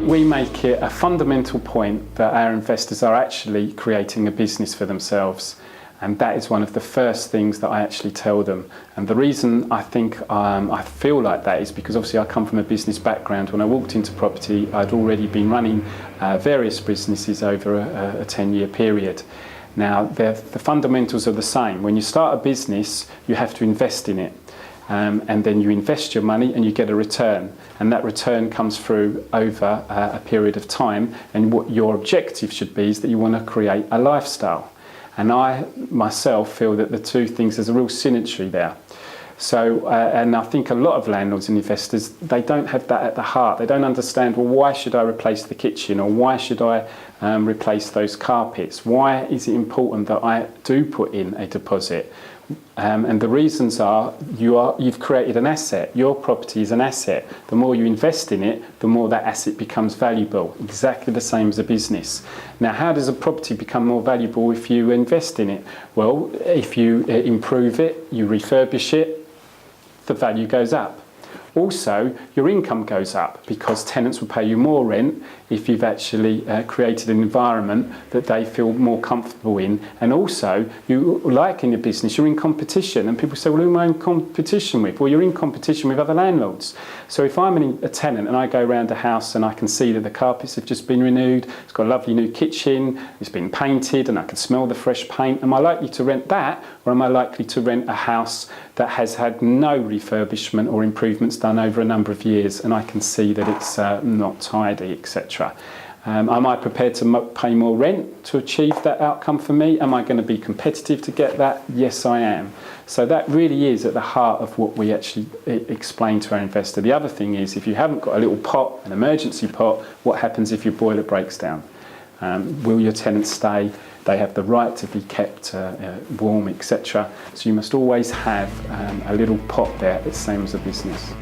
we make it a fundamental point that our investors are actually creating a business for themselves. And that is one of the first things that I actually tell them. And the reason I think I feel like that is because obviously I come from a business background. When I walked into property, I'd already been running various businesses over a 10-year period. Now, the fundamentals are the same. When you start a business, you have to invest in it. And then you invest your money and you get a return. And that return comes through over a period of time. And what your objective should be is that you want to create a lifestyle. And I myself feel that the two things, there's a real synergy there. So, and I think a lot of landlords and investors, they don't have that at the heart. They don't understand, well, why should I replace the kitchen, or why should I replace those carpets? Why is it important that I do put in a deposit? And the reasons are, you've created an asset. Your property is an asset. The more you invest in it, the more that asset becomes valuable. Exactly the same as a business. Now, how does a property become more valuable if you invest in it? Well, if you improve it, you refurbish it, the value goes up. Also, your income goes up because tenants will pay you more rent if you've actually created an environment that they feel more comfortable in. And also, you like in your business, you're in competition. And people say, well, who am I in competition with? Well, you're in competition with other landlords. So if I'm a tenant and I go around a house and I can see that the carpets have just been renewed, it's got a lovely new kitchen, it's been painted, and I can smell the fresh paint, am I likely to rent that, or am I likely to rent a house that has had no refurbishment or improvements done over a number of years, and I can see that it's not tidy, etc. Am I prepared to pay more rent to achieve that outcome for me? Am I going to be competitive to get that? Yes, I am. So that really is at the heart of what we actually explain to our investor. The other thing is, if you haven't got a little pot, an emergency pot, what happens if your boiler breaks down? Will your tenants stay? They have the right to be kept warm, etc. So you must always have a little pot there, the same as a business.